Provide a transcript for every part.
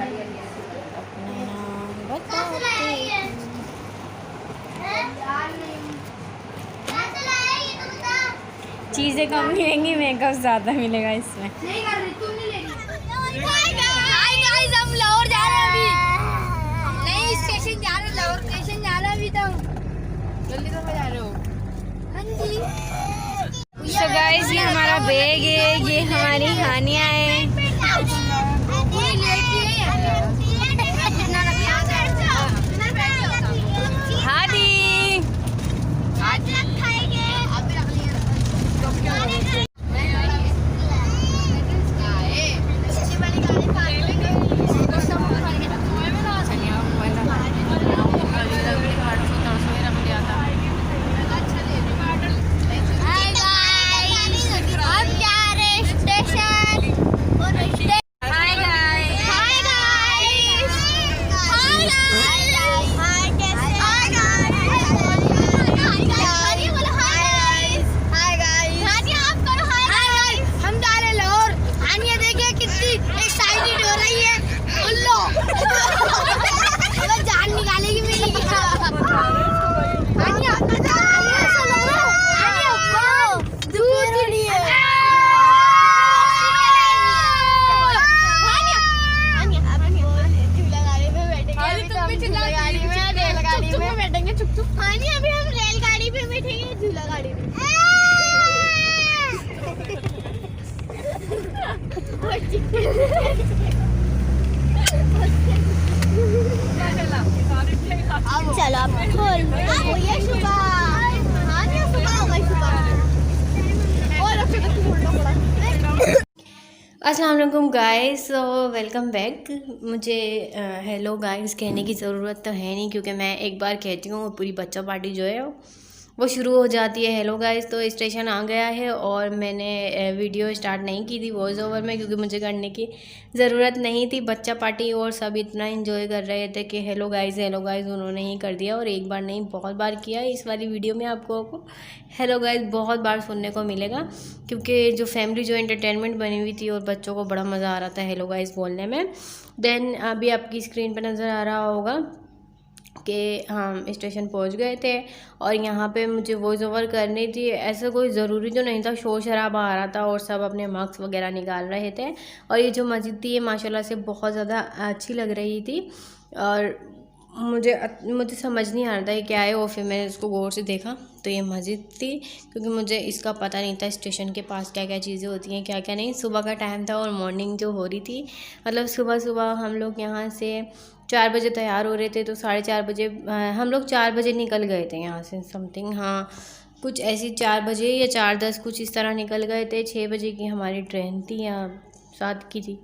अपना नाम बताते। चीज़ें कम मिलेंगी, मेकअप ज़्यादा मिलेगा इसमें। हम लाहौर जा रहे हैं अभी, नई स्टेशन जा रहे हैं, लाहौर स्टेशन जा रहे हैं अभी। तो जल्दी तो जा रहे हो? हाँ जी। सो गाइस, ये हमारा बैग है, ये हमारी हानिया है। अभी हम रेलगाड़ी पे बैठेंगे, झूला गाड़ी में। चलो आप खोल। ये सुबह, हाँ ये सुबह हो गई सुबह। और अस्सलाम वालेकुम गाइस, वेलकम बैक। मुझे हेलो गाइस कहने की ज़रूरत तो है नहीं, क्योंकि मैं एक बार कहती हूँ और पूरी बच्चा पार्टी जो है वो शुरू हो जाती है। हेलो गाइस, तो स्टेशन आ गया है और मैंने वीडियो स्टार्ट नहीं की थी वॉइस ओवर में, क्योंकि मुझे करने की ज़रूरत नहीं थी। बच्चा पार्टी और सब इतना एंजॉय कर रहे थे कि हेलो गाइस उन्होंने ही कर दिया, और एक बार नहीं बहुत बार किया। इस वाली वीडियो में आपको हेलो गाइस बहुत बार सुनने को मिलेगा, क्योंकि जो फैमिली जो एंटरटेनमेंट बनी हुई थी और बच्चों को बड़ा मज़ा आ रहा था हेलो गाइस बोलने में। देन अभी आपकी स्क्रीन पर नज़र आ रहा होगा कि हम स्टेशन पहुंच गए थे और यहाँ पे मुझे वॉइस ओवर करनी थी। ऐसा कोई ज़रूरी जो नहीं था, शोर शराबा आ रहा था और सब अपने मार्क्स वगैरह निकाल रहे थे। और ये जो मस्जिद थी ये माशाल्लाह से बहुत ज़्यादा अच्छी लग रही थी, और मुझे समझ नहीं आ रहा था कि क्या है। और फिर मैंने इसको गौर से देखा तो ये मस्जिद थी, क्योंकि मुझे इसका पता नहीं था स्टेशन के पास क्या क्या चीज़ें होती हैं क्या क्या नहीं। सुबह का टाइम था और मॉर्निंग जो हो रही थी, मतलब सुबह सुबह हम लोग यहाँ से 4 बजे तैयार हो रहे थे, तो 4:30 बजे हम लोग 4 बजे निकल गए थे यहाँ से समथिंग, हाँ कुछ ऐसी 4 बजे या 4:10 कुछ इस तरह निकल गए थे। 6 बजे की हमारी ट्रेन थी या 7 की थी,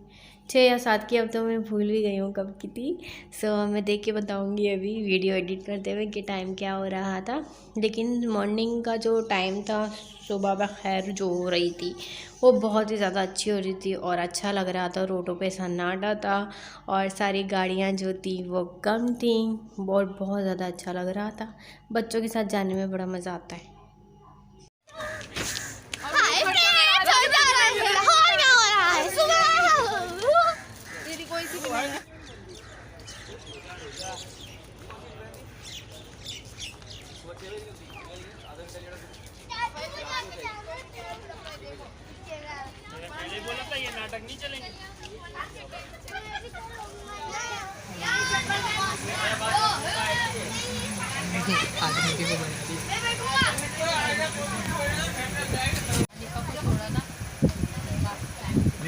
6 या 7 की, अब तो मैं भूल भी गई हूँ कब की थी। सो मैं देख के बताऊँगी अभी वीडियो एडिट करते हुए कि टाइम क्या हो रहा था। लेकिन मॉर्निंग का जो टाइम था, सुबह बखैर जो हो रही थी वो बहुत ही ज़्यादा अच्छी हो रही थी और अच्छा लग रहा था। रोडों पे सन्नाटा था और सारी गाड़ियाँ जो थी वो कम थी और बहुत ज़्यादा अच्छा लग रहा था। बच्चों के साथ जाने में बड़ा मज़ा आता है। बोला था ये नाटक नहीं चलेंगे।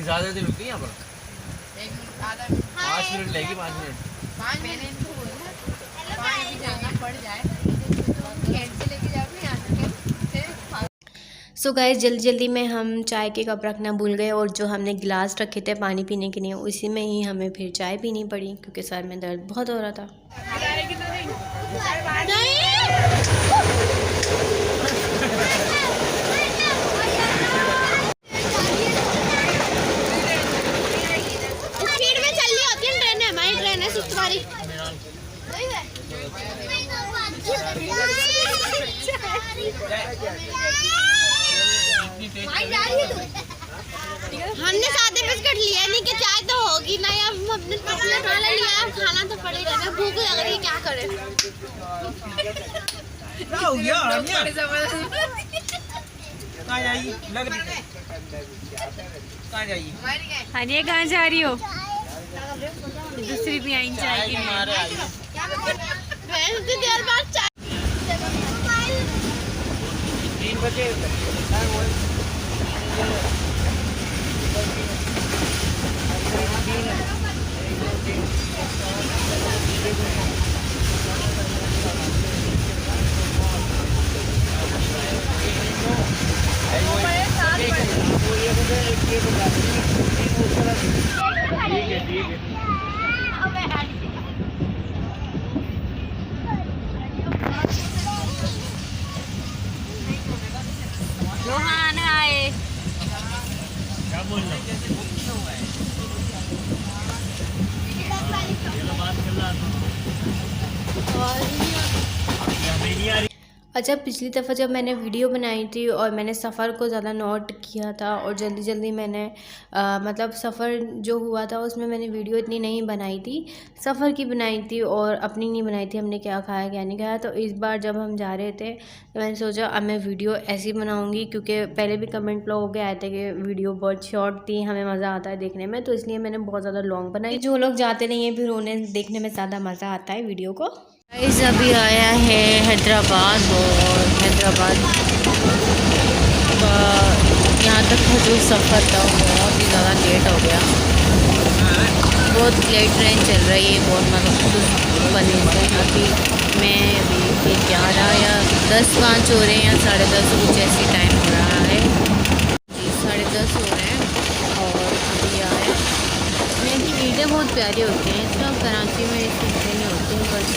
ज़्यादा देर रुकी यहाँ पर 5 मिनट लेगी, 5 मिनट। मैंने इनको बोला पानी भी जाना पड़ जाए, खेत से लेके जाओ यहाँ से। सो गाइस, जल्दी जल्दी में हम चाय के कप रखना भूल गए, और जो हमने गिलास रखे थे पानी पीने के लिए उसी में ही हमें फिर चाय पीनी पड़ी, क्योंकि सर में दर्द बहुत हो रहा था। स्पीड में चल रही होती है ट्रेन, हमारी ट्रेन है तुम्हारी। हमने सादे बिस्किट लिए नहीं कि चाय तो होगी ना, या हमने चॉकलेट वाला लिया है, खाना तो पड़ेगा ना, भूख लग रही है, क्या करें। क्या हो गया हानिया? बड़ी जबरदस्त कहाँ जाइए? लग रही है। कहाँ जाइए? हानिया कहाँ जा रही हो? दूसरी भी आई जाएगी। हमारे आइए। इतनी देर बाद चाय 3 बजे रोहान आए। क्या बोल रहा हूँ? अच्छा, पिछली दफ़ा जब मैंने वीडियो बनाई थी और मैंने सफ़र को ज़्यादा नोट किया था और जल्दी जल्दी मैंने मतलब सफ़र जो हुआ था उसमें मैंने वीडियो इतनी नहीं बनाई थी, सफ़र की बनाई थी और अपनी नहीं बनाई थी, हमने क्या खाया क्या नहीं खाया। तो इस बार जब हम जा रहे थे तो मैंने सोचा अब मैं वीडियो ऐसी बनाऊँगी, क्योंकि पहले भी कमेंट लोग आए थे कि वीडियो बहुत शॉर्ट थी, हमें मज़ा आता है देखने में, तो इसलिए मैंने बहुत ज़्यादा लॉन्ग बनाई। जो लोग जाते नहीं हैं फिर उन्हें देखने में ज़्यादा मज़ा आता है वीडियो को। गाइस अभी आया है हैदराबाद और हैदराबाद यहाँ तक का जो सफ़र था बहुत ही ज़्यादा लेट हो गया, बहुत लेट ट्रेन चल रही है, बहुत मतलब बने थे। अभी मैं अभी 11 या 10:05 हो रहे हैं या 10:30 कुछ ऐसी टाइम हो रहा है जी, 10:30 हो रहे हैं और अभी आए। मेरी ईदें बहुत प्यारी होती हैं, सब कराची में इतनी नहीं होती हैं, बस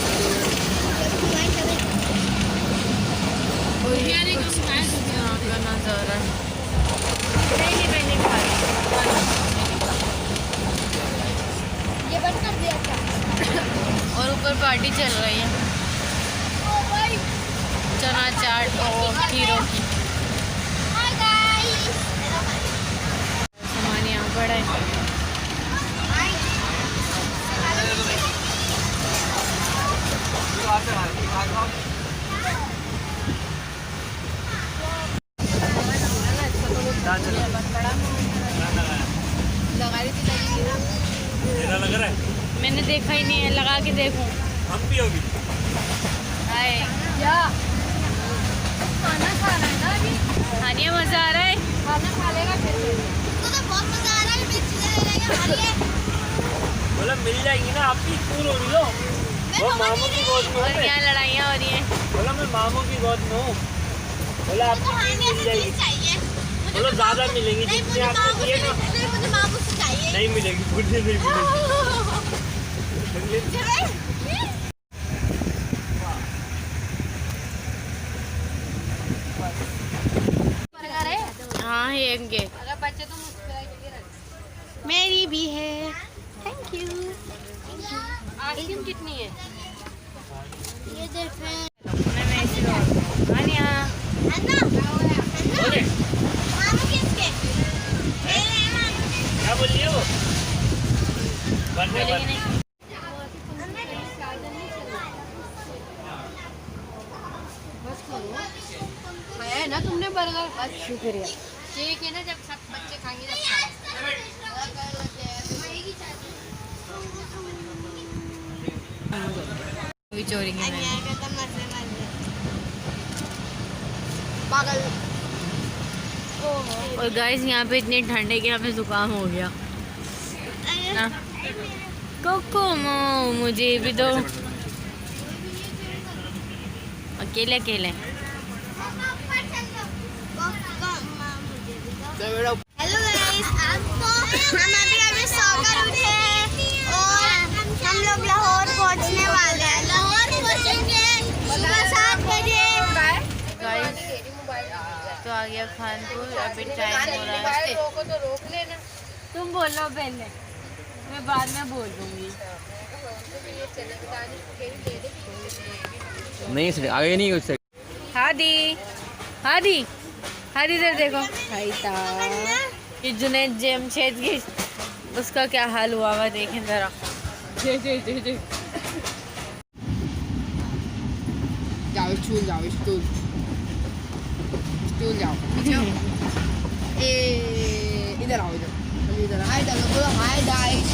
और ये कुछ यहाँ का नज़ारा ये बंद कर दिया क्या? और ऊपर पार्टी चल रही है, चना चाट और खीरों की। हाय गाइस, सामान यहाँ पड़ा है। लगा रही थी मेरा लग रहा है मैंने देखा ही नहीं है, लगा के देखूं। हम भी होगी। हाय क्या खाना खा रहा है ना अभी? हानिया, मज़ा आ रहा है? खाना खा लेगा फिर तो बहुत मजा आ रहा है, मिर्ची ले लेगा खालिए। बोला मिल जाएगी ना, आप भी स्कूल हो रही हो। वो मामू की गोद में और हूँ मैं। यहाँ लड़ाइयाँ हो रही हैं। बोला मैं मामू की गोद में हूँ। बोला आपको मिल जाएगी। चाहिए बोलो ज़्यादा मिलेंगी जितने आपको दिए ना। मुझे मामू से चाहिए। नहीं मिलेगी, मुझे नहीं मिलेगी। हाँ हैंगे, अगर बच्चे तो मुस्कुराए के रख। मेरी भी है। Thank you. आइसक्रीम कितनी है? ये देखें मैं ऐसे हानिया है ना, मामू किसके? मेरे हैं मामू के। क्या बोल रही हो? बनने बोलेगी नहीं। खाया है ना तुमने बर्गर? बस शुक्रिया। केक है ना, जब सब बच्चे खाएंगे तब खाना। भी चोरी की मैंने। पागल। और गाइस यहाँ पे इतनी ठंड है कि हमें जुकाम हो गया ना। कोकोमो मुझे भी दो, अकेले अकेले। हेलो गाइस, आपको हम अभी सोकर उठे हैं और हम लोग लाहौर पहुंचने वाले हैं। लाहौर पहुंचेंगे सुबह 7 बजे। गाइस तो आ गया खानपुर, अभी टाइम हो रहा है। रोको तो रोक लेना। तुम बोलो पहले, मैं बाद में बोल दूंगी। नहीं सर, आगे नहीं कुछ। हादी हादी हादी, इधर देखो। ये जुनैद जमशेद की उसका क्या हाल हुआ हुआ देखें ज़रा। जाओ स्टूल जाओ स्टूल स्टूल जाओ इधर आओ इधर हाय डालो बोलो हाय गाइस।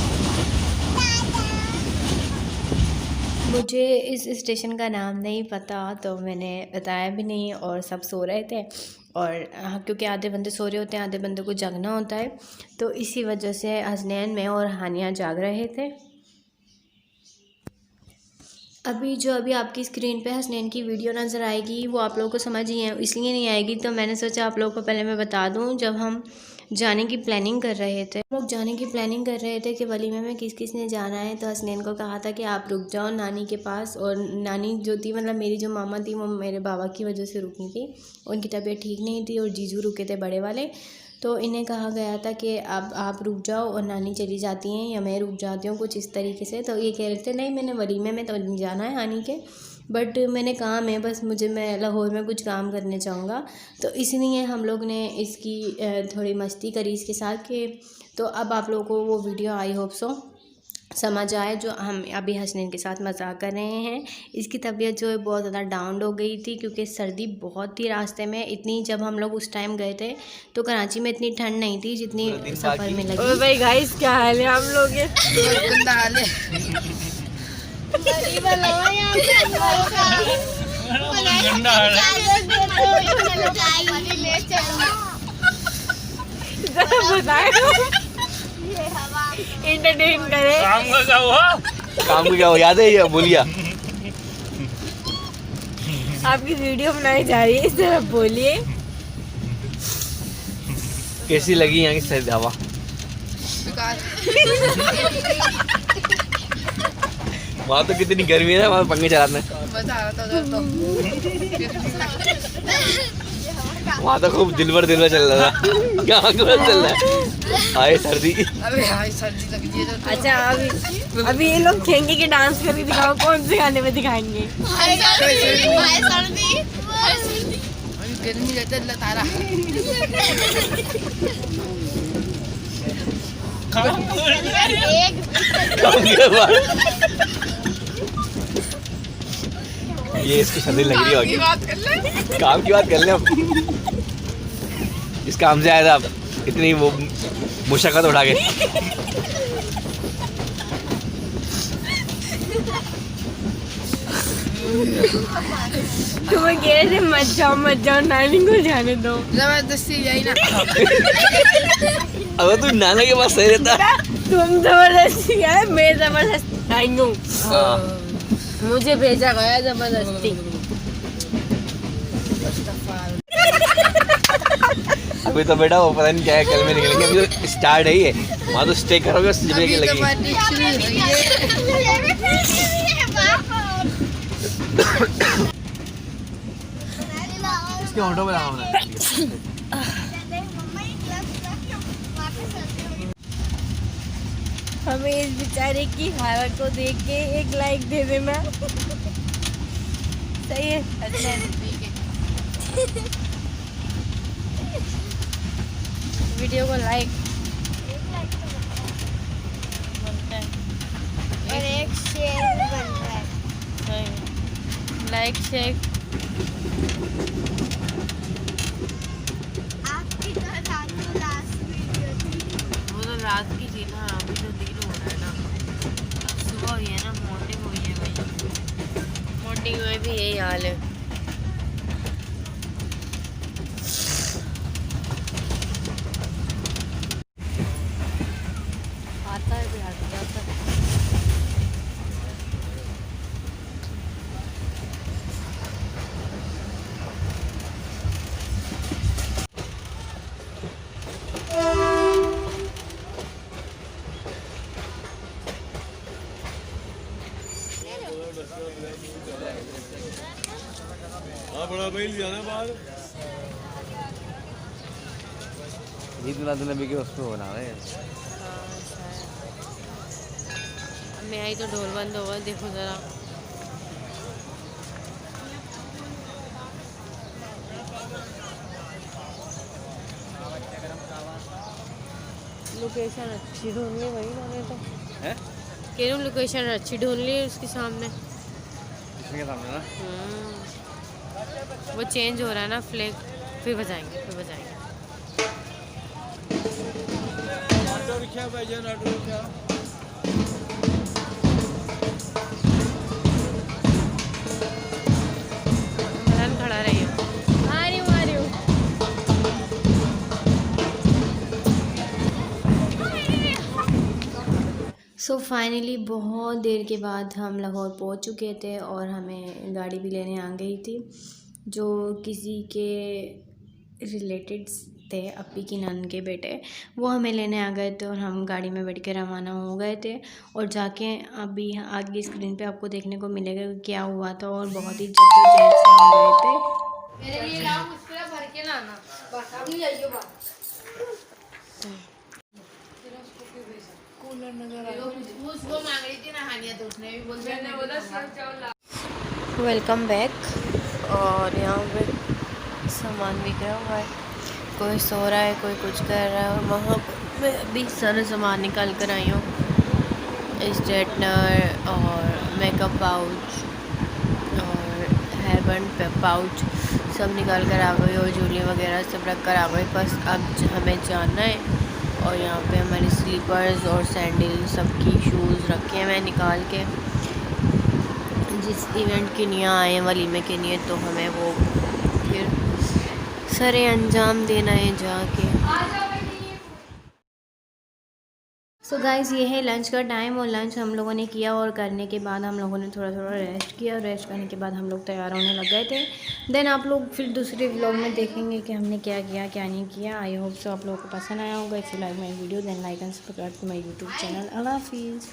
मुझे इस स्टेशन का नाम नहीं पता तो मैंने बताया भी नहीं और सब सो रहे थे और क्योंकि आधे बंदे सो रहे होते हैं आधे बंदे को जगना होता है तो इसी वजह से हसनैन मैं और हानिया जाग रहे थे। अभी आपकी स्क्रीन पे हसनैन की वीडियो नज़र आएगी वो आप लोगों को समझ ही है इसलिए नहीं आएगी तो मैंने सोचा आप लोगों को पहले मैं बता दूं। जब हम जाने की प्लानिंग कर रहे थे कि वलीमे में किस किस ने जाना है तो हसनैन को कहा था कि आप रुक जाओ नानी के पास। और नानी जो थी मतलब मेरी जो मामा थी वो मेरे बाबा की वजह से रुकी थी, उनकी तबीयत ठीक नहीं थी और जीजू रुके थे बड़े वाले। तो इन्हें कहा गया था कि अब आप रुक जाओ और नानी चली जाती हैं या मैं रुक जाती हूँ कुछ इस तरीके से। तो ये कह रहे थे नहीं मैंने वलीमे में तो नहीं जाना है हानी के, बट मैंने काम है बस मैं लाहौर में कुछ काम करने चाहूँगा। तो इसलिए हम लोग ने इसकी थोड़ी मस्ती करी इसके साथ कि तो अब आप लोगों को वो वीडियो आई होप सो समझ आए जो हम अभी हसनैन के साथ मजाक कर रहे हैं। इसकी तबीयत जो है बहुत ज़्यादा डाउन हो गई थी क्योंकि सर्दी बहुत थी रास्ते में इतनी। जब हम लोग उस टाइम गए थे तो कराची में इतनी ठंड नहीं थी जितनी सफ़र में लगी। भाई गाइस क्या हाल है हम लोग गंदा हाल है एंटरटेन करे। काम का क्या हुआ? काम को क्या हो याद है ये बोलिया आपकी वीडियो बनाई जा रही है इस तरह बोलिए। कैसी लगी यहाँ की सर्द हवा? वहाँ तो कितनी गर्मी है ना वहाँ पंखे चलाते हैं। मजा आ रहा था उधर तो वहाँ तो खूब दिलबर चल रहा था। यहाँ क्यों चल रहा है? आए सर्दी। अबे हाय सर्दी लग गई है तो। अच्छा अभी ये लोग खेंगे के डांस करके दिखाओ कौन से गाने में दिखाएंगे? हाय सर्दी अभी गर्मी रहता है तारा काम के बाद ये इसको सर्दी लग रही होगी। काम की बात कर ले अब। इस काम से आया था इतनी वो मुशक्कत उठा के। तुम्हें कह रहे थे मत जाओ नानी को जाने दो। जबरदस्ती जाई ना अगर तू नाना के पास सही रहता। तुम जबरदस्ती आए मैं जबरदस्ती आई हूँ। मुझे भेजा गया जबरदस्ती। अभी तो बेटा वो पता नहीं क्या है कल में निकलेंगे। अभी तो स्टार्ट है ये वहाँ तो स्टे करोगे सिजरे के लगी। इसके ऑटो में लगा हमें इस बेचारे की हालत को देख के एक लाइक दे देना। सही है वीडियो को लाइक और एक शेर बन रहा है। लाइक शेयर आपकी तो रात को लास्ट वीडियो थी। वो तो रात की थी ना अभी तो दिन हो रहा है ना सुबह हुई है ना मॉर्निंग हुई है भाई। मॉर्निंग में भी यही हाल है। आता है भी हट जाता है। ईद मिलाद नबी के उस पे बना रहे हैं। मैं आई तो ढोल बंद हो गया देखो ज़रा। लोकेशन अच्छी ढूंढ ली भाई उन्होंने तो। हैं? कह रही हूँ लोकेशन अच्छी ढूंढ ली उसके सामने। इसके सामने ना वो चेंज हो रहा है ना फ्लैग। फिर बजाएंगे फिर बजाएंगे। ऑटो रिक्शा भाईजान, ऑटो रिक्शा। खड़ा रही हूँ आ रही हूँ। सो फाइनली बहुत देर के बाद हम लाहौर पहुंच चुके थे और हमें गाड़ी भी लेने आ गई थी जो किसी के रिलेटिड्स थे, अपी की नन के बेटे। वो हमें लेने आ गए थे और हम गाड़ी में बैठ के रवाना हो गए थे। और जाके अभी आगे स्क्रीन पे आपको देखने को मिलेगा क्या हुआ था और बहुत ही जद्दोजहद से हम गए थे। मेरे लिए लाओ मुझको भर के लाना बस अब नहीं आइयो बात कूलर नजर आ रहा वो मांग रही थी नहानिया तो उसने भी बोला वेलकम बैक। और यहाँ पे सामान बिक रहा हुआ है, कोई सो रहा है कोई कुछ कर रहा है। और वहाँ पर मैं अभी सारा सामान निकाल कर आई हूँ, स्ट्रेटनर और मेकअप पाउच और हेयर बैंड पाउच सब निकाल कर आ गई और जूली वगैरह सब रख कर आ गई। बस अब हमें जाना है। और यहाँ पे हमारी स्लीपर्स और सैंडल सबकी शूज़ रखे हैं मैं निकाल के, जिस इवेंट के लिए आए वलीमे के लिए, तो हमें वो फिर सरे अंजाम देना है जाके। सो गाइज़ ये है लंच का टाइम और लंच हम लोगों ने किया और करने के बाद हम लोगों ने थोड़ा थोड़ा रेस्ट किया। रेस्ट करने के बाद हम लोग तैयार होने लग गए थे। देन आप लोग फिर दूसरे व्लॉग में देखेंगे कि हमने क्या किया क्या नहीं किया। आई होप सो आप लोगों को पसंद आया होगा। If you like my video then like and subscribe to my YouTube channel. Allah हाफिज़।